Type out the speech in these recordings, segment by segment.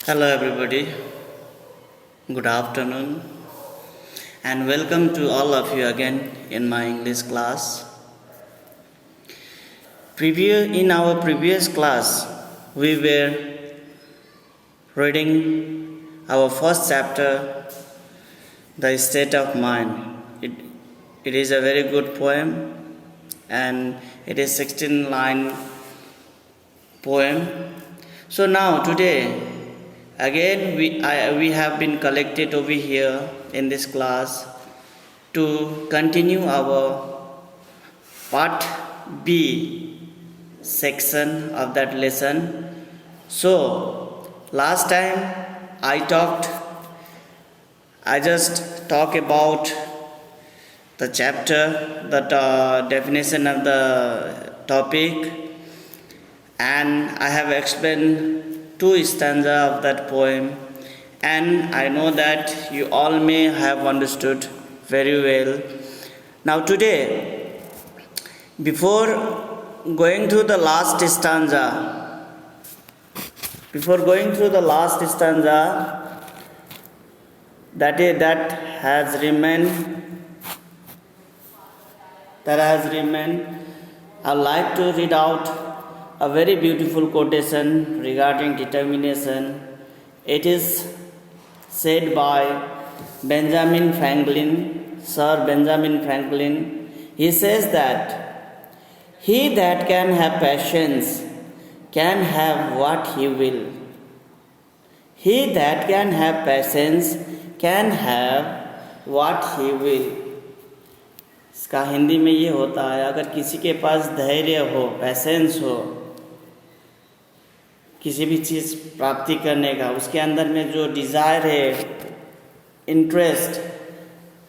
Hello, everybody. Good afternoon, and welcome to all of you again in my English class. In our previous class, we were reading our first chapter, The State of Mind. It is a very good poem, and it is 16-line poem. So now today again, we have been collected over here in this class to continue our part B section of that lesson. So, last time I just talked about the chapter, the definition of the topic, and I have explained two stanzas of that poem, and I know that you all may have understood very well. Now today, before going through the last stanza, that has remained, I would like to read out a very beautiful quotation regarding determination. It is said by Benjamin Franklin, Sir Benjamin Franklin. He says that he that can have patience can have what he will. He that can have patience can have what he will. इसका हिंदी में ये होता है, अगर किसी के पास धैर्य हो, पैसेंस हो, किसी भी चीज़ प्राप्ति करने का, उसके अंदर में जो डिज़ायर है, इंटरेस्ट,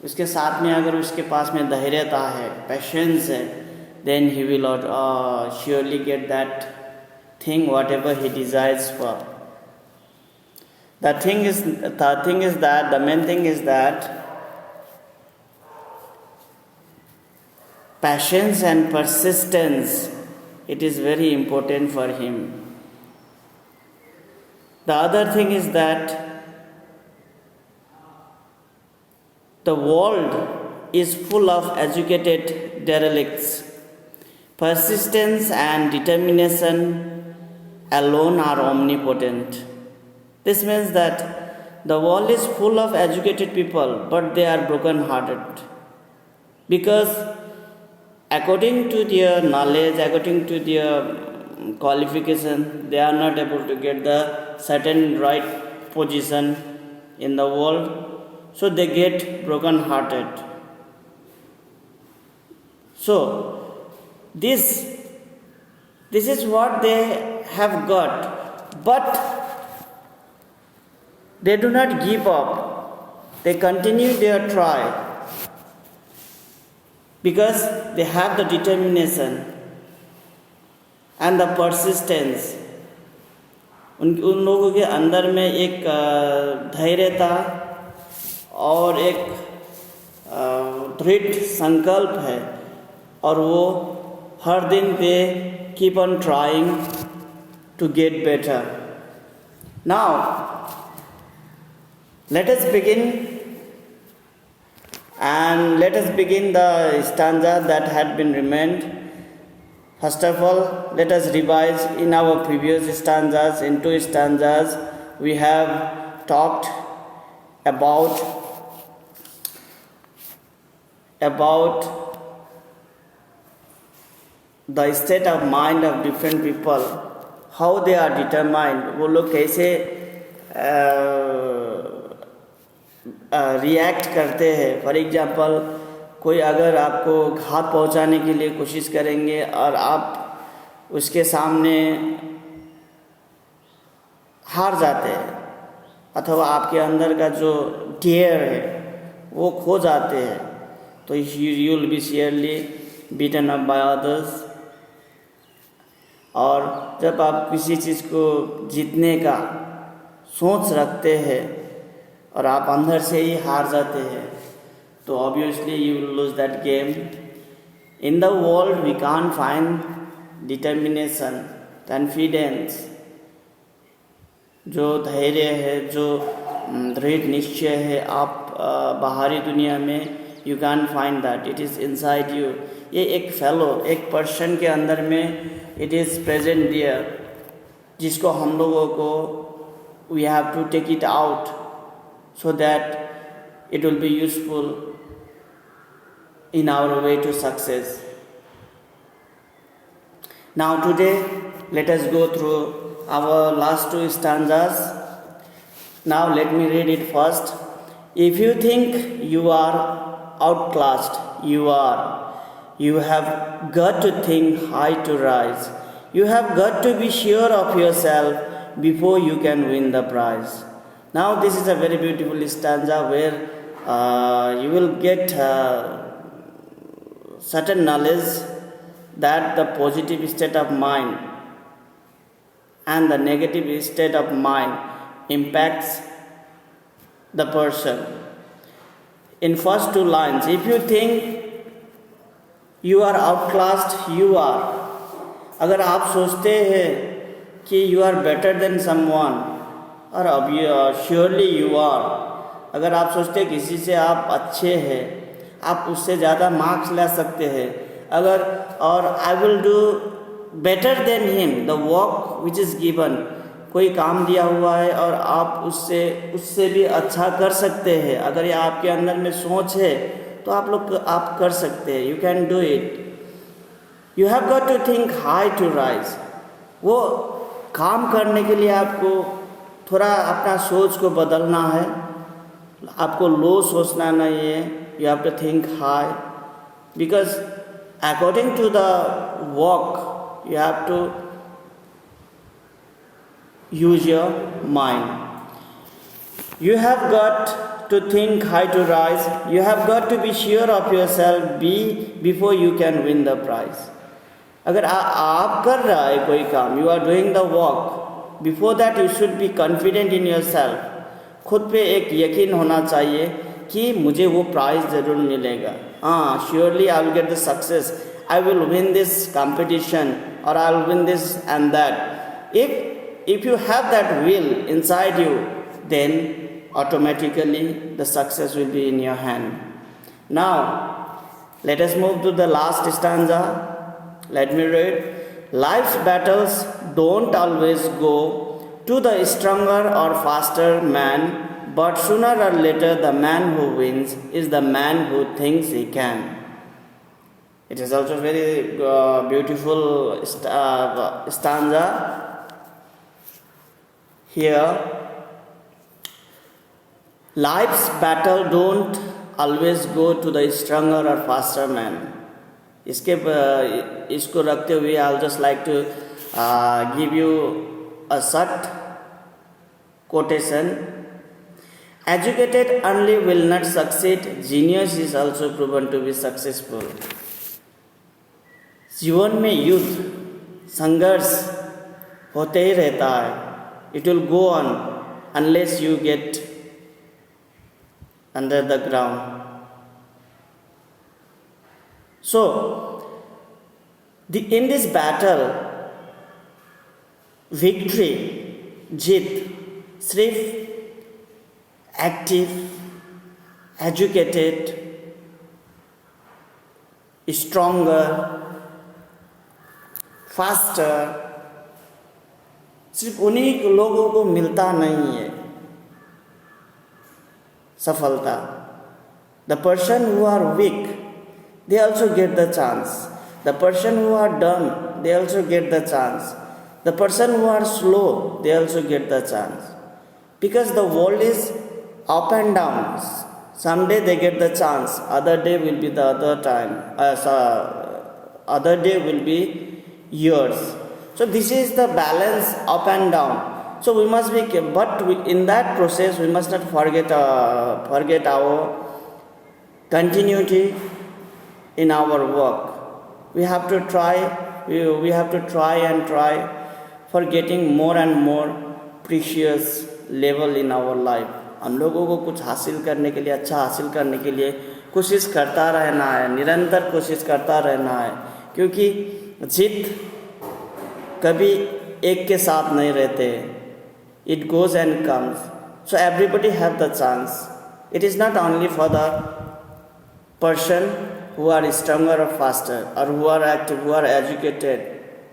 उसके साथ में अगर उसके पास में धैर्यता है, पेशेंस है, then he will surely get that thing whatever he desires for. The main thing is that patience and persistence, it is very important for him. The other thing is that the world is full of educated derelicts. Persistence and determination alone are omnipotent. This means that the world is full of educated people, but they are broken-hearted. Because according to their knowledge, according to their qualification, they are not able to get the certain right position in the world, so they get broken-hearted. So this is what they have got, but they do not give up. They continue their try because they have the determination and the persistence. उन लोगों के अंदर में एक धैर्यता और एक दृढ़ संकल्प है, और वो हर दिन दे keep on trying to get better. Now, let us begin the stanza that had been remained. First of all, let us revise in our previous stanzas. In two stanzas, we have talked about the state of mind of different people, how they are determined, वो लोग कैसे react करते हैं. For example, कोई अगर आपको घात पहुंचाने के लिए कोशिश करेंगे और आप उसके सामने हार जाते हैं, अथवा आपके अंदर का जो डेयर है वो खो जाते हैं, तो you will be surely beaten up by others. और जब आप किसी चीज़ को जीतने का सोच रखते हैं और आप अंदर से ही हार जाते हैं, तो obviously you will lose that game. In the world we can't find determination, confidence, जो धैर्य है, जो दृढ़ निश्चय है, आप बाहरी दुनिया में you can find that, it is inside you. ये एक फेलो, एक पर्सन के अंदर में इट इज़ प्रेजेंट देयर, जिसको हम लोगों को we have to take it out so that it will be useful in our way to success. Now today let us go through our last two stanzas. Now let me read it first. If you think you are outclassed, you have got to think high to rise. You have got to be sure of yourself before you can win the prize. Now this is a very beautiful stanza where you will get certain knowledge that the positive state of mind and the negative state of mind impacts the person. In first two lines, if you think you are outclassed, you are. अगर आप सोचते हैं कि you are better than someone, और अब surely you are. अगर आप सोचते हैं किसी से आप अच्छे हैं, आप उससे ज़्यादा मार्क्स ला सकते हैं, अगर और I will do better than him the work which is given, कोई काम दिया हुआ है और आप उससे भी अच्छा कर सकते हैं, अगर ये आपके अंदर में सोच है तो आप कर सकते हैं, you can do it. You have got to think high to rise. वो काम करने के लिए आपको थोड़ा अपना सोच को बदलना है, आपको लो सोचना नहीं है, you have to think high, because according to the work you have to use your mind. You have got to think high to rise, you have got to be sure of yourself before you can win the prize. अगर आप कर रहा है कोई काम, you are doing the work, before that you should be confident in yourself. खुद पे एक यकीन होना चाहिए कि मुझे वो प्राइज़ ज़रूर मिलेगा। हाँ, surely I will get the success, I will win this competition और I will win this and that. If you have that will inside you, then automatically the success will be in your hand. Now let us move to the last stanza. Let me read. Life's battles don't always go to the stronger or faster man, but sooner or later the man who wins is the man who thinks he can. It is also very beautiful stanza here. Life's battle don't always go to the stronger or faster man. इसको रखते हुए I will just like to give you a short quotation. Educated only will not succeed, genius is also proven to be successful. जीवन में युद्ध संघर्ष होते ही रहता है, it will go on unless you get under the ground. So, in this battle, victory, जीत सिर्फ active, educated, stronger, faster सिर्फ उन्हीं लोगों को मिलता नहीं है सफलता। The person who are weak, they also get the chance. The person who are dumb, they also get the chance. The person who are slow, they also get the chance. Because the world is up and down. Someday they get the chance, other day will be the other time. Other day will be yours. So this is the balance up and down. So we must be, but in that process we must not forget our continuity in our work. We have to try and try for getting more and more precious level in our life. हम लोगों को कुछ हासिल करने के लिए, अच्छा हासिल करने के लिए कोशिश करता रहना है, निरंतर कोशिश करता रहना है, क्योंकि जीत कभी एक के साथ नहीं रहते, it goes and comes. So everybody have the chance. It is not only for the person who are stronger or faster, or who are active, who are educated,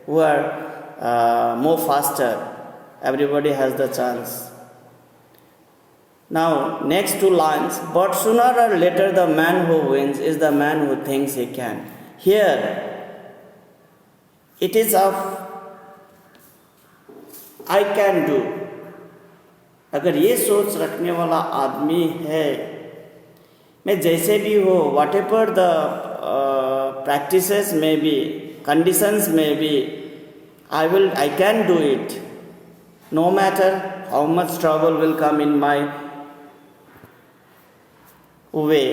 who are more faster. Everybody has the chance. Now, next two lines. But sooner or later, the man who wins is the man who thinks he can. Here, it is of I can do. अगर ये सोच रखने वाला आदमी है, मैं जैसे भी हो, whatever the practices may be, conditions may be, I can do it. No matter how much trouble will come in my way,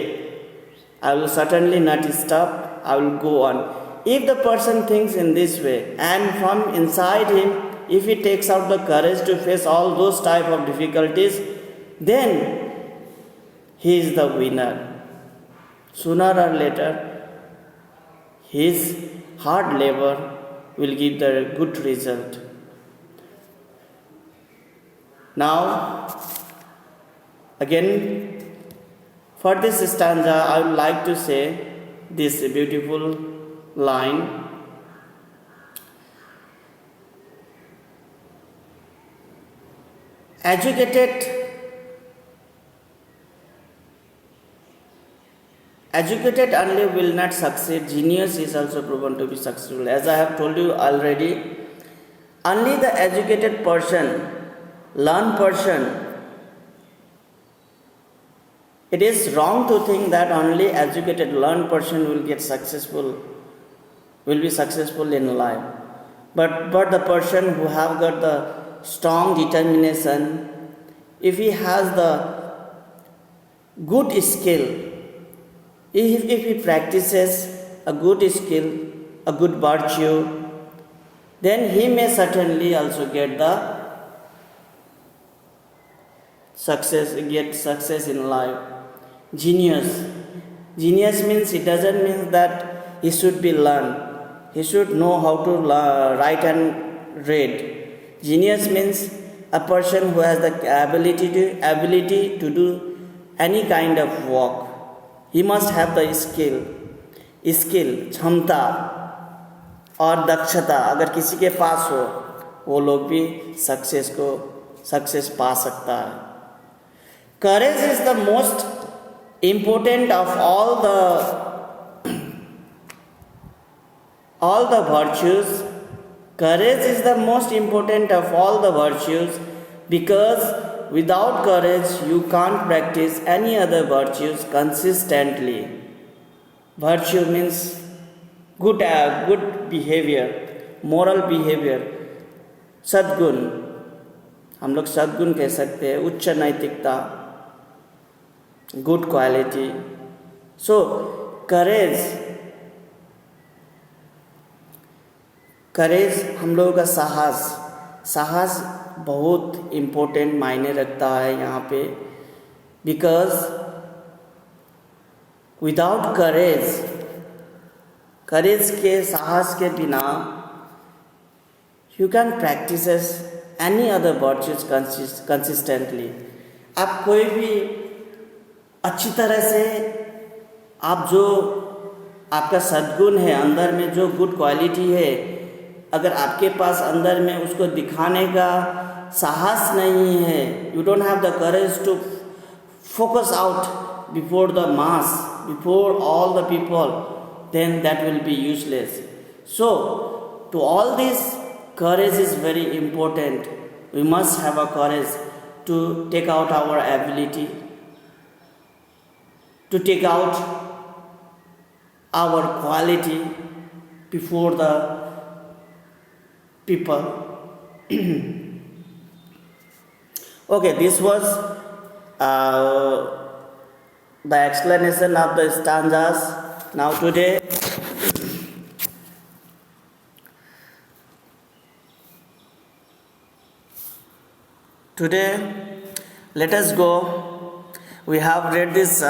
I will certainly not stop. I will go on. If the person thinks in this way, and from inside him, if he takes out the courage to face all those type of difficulties, then he is the winner. Sooner or later, his hard labor will give the good result. Now, again, for this stanza, I would like to say this beautiful line. Educated only will not succeed. Genius is also proven to be successful. As I have told you already, only the educated person, learned person. It is wrong to think that only educated, learned person will be successful in life. But the person who have got the strong determination, if he has the good skill, if he practices a good skill, a good virtue, then he may certainly also get success in life. Genius means, it doesn't mean that he should be learned. He should know how to write and read. Genius means a person who has the ability to do any kind of work. He must have the skill, क्षमता और दक्षता अगर किसी के पास हो, वो लोग भी सक्सेस पा सकता है. Courage is the most important of all the virtues. Courage is the most important of all the virtues, because without courage you can't practice any other virtues consistently. Virtue means good behavior, moral behavior, सद्गुण. हम लोग सद्गुण कह सकते हैं, उच्च नैतिकता, good quality. So courage हम लोगों का साहस बहुत इम्पोर्टेंट मायने रखता है यहाँ पे, बिकॉज विदाउट करेज के साहस के बिना you can practice any other virtues consistently. आप कोई भी अच्छी तरह से आप जो आपका सद्गुण है, अंदर में जो गुड क्वालिटी है, अगर आपके पास अंदर में उसको दिखाने का साहस नहीं है, you don't have the courage to focus out before the mass, before all the people, then that will be useless. So to all this, courage is very important. We must have a courage to take out our ability, to take out our quality before the people. Okay, this was the explanation of the stanzas. Now today let us go. We have read this,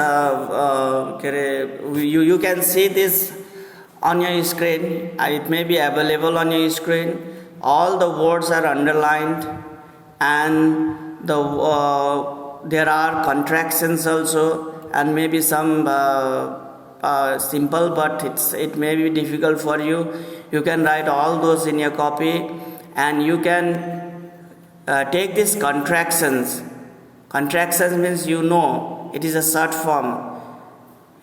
you can see this on your screen. It may be available on your screen. All the words are underlined and there are contractions also, and maybe some simple, but it may be difficult for you. You can write all those in your copy, and you can take these contractions. Contractions means it is a short form.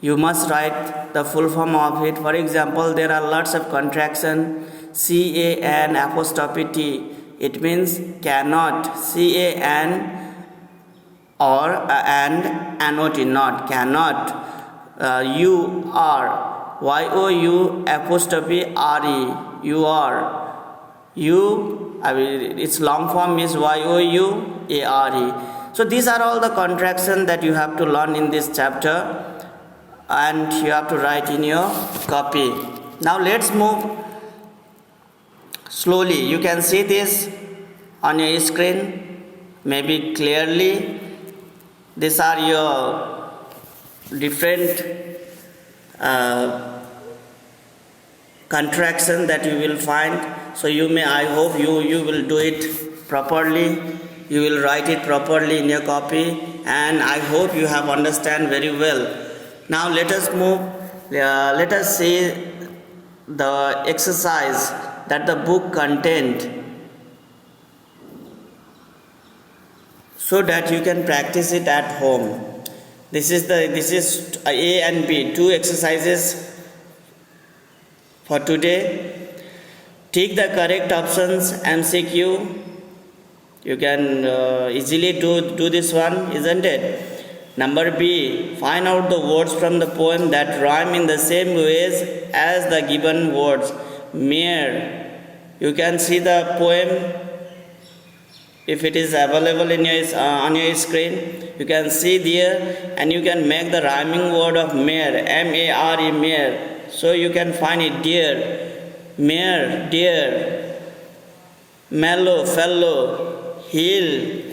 You must write the full form of it. For example, there are lots of contraction. CAN apostrophe T. It means cannot. CAN or and NOT, not cannot. UR. YOU apostrophe RE. You are. Its long form is YOUARE. So these are all the contractions that you have to learn in this chapter, and you have to write in your copy. Now let's move slowly. You can see this on your screen maybe clearly. These are your different contractions that you will find. So I hope you will do it properly. You will write it properly in your copy, and I hope you have understand very well. Now let us move. Let us see the exercise that the book contained, so that you can practice it at home. This is A and B, two exercises for today. Tick the correct options. MCQ. You can easily do this one, isn't it? Number B, find out the words from the poem that rhyme in the same ways as the given words. Mere. You can see the poem if it is available on your screen. You can see there, and you can make the rhyming word of mere. MARE, mere. So you can find it. Dear, mere, dear. Mellow, fellow. Hill,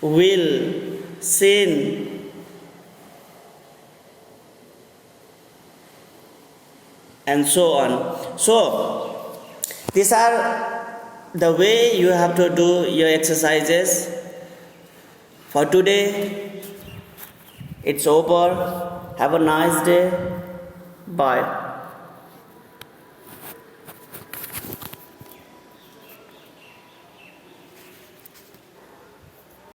will, sin, and so on. So these are the way you have to do your exercises. For today, it's over. Have a nice day. Bye.